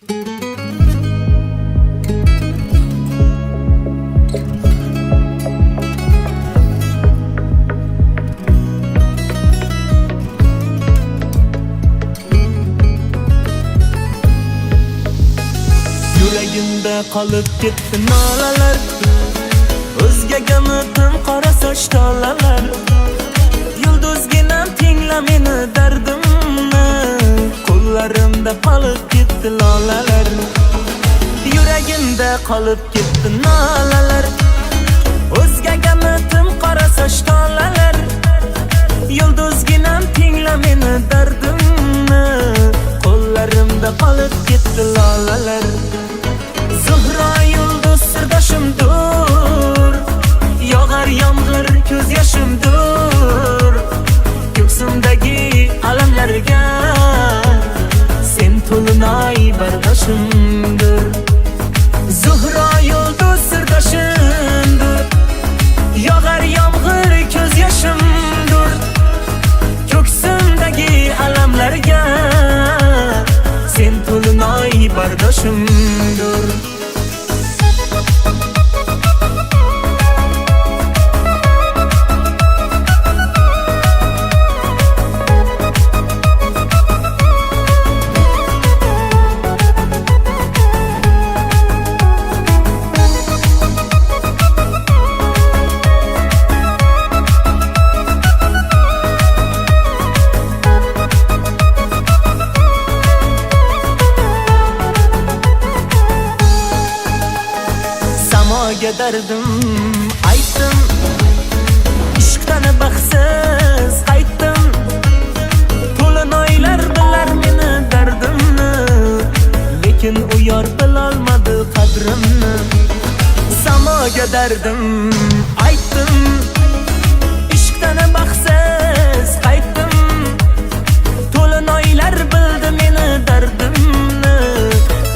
Yuragimda qolib ketdi nolalar, o'zgaga mitim qora soch tolalar. Yulduzginam tingla meni dardimni, qo'llarimda qolib ketdi lolalar. Yuragimda qolib ketdi nolalar, o'zgaga mitim qora soch tolalar. Yulduzginam tingla meni dardimni, qo'llarimda qolib ketdi lolalar. Zuhro yulduz sirdoshimdur, yog'ar yomg'ir ko'z yoshimdur. Ko'ksimdagi alamlarga sen to'linoy bardoshimdir. Zuhro yulduz sirdoshimdur, yog'ar yomg'ir ko'z yoshimdur. Ko'ksimdagi alamlarga sen to'linoy bardoshimdir. Samoga dardim aytdim, ishqdan baxtsiz qaytdim. To'linoylar bilar meni dardimni, lekin u yor bilolmadi qadrimni. Samoga dardim aytdim, ishqdan baxtsiz qaytdim. To'linoylar bildi meni dardimni,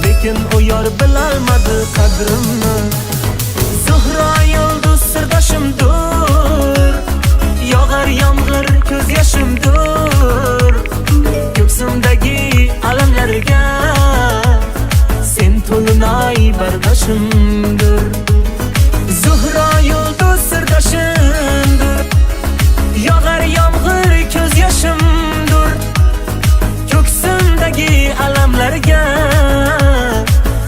lekin u yor bilolmadi qadrimni. Zuhro yulduz sirdoshimdur, yog'ar yomg'ir ko'z yoshimdur. Ko'ksimdagi alamlarga sen to'linoy bardoshimdir. Zuhro yulduz sirdoshimdur, yog'ar yomg'ir ko'z yoshimdur. Ko'ksimdagi alamlarga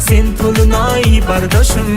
sen to'linoy bardoshim.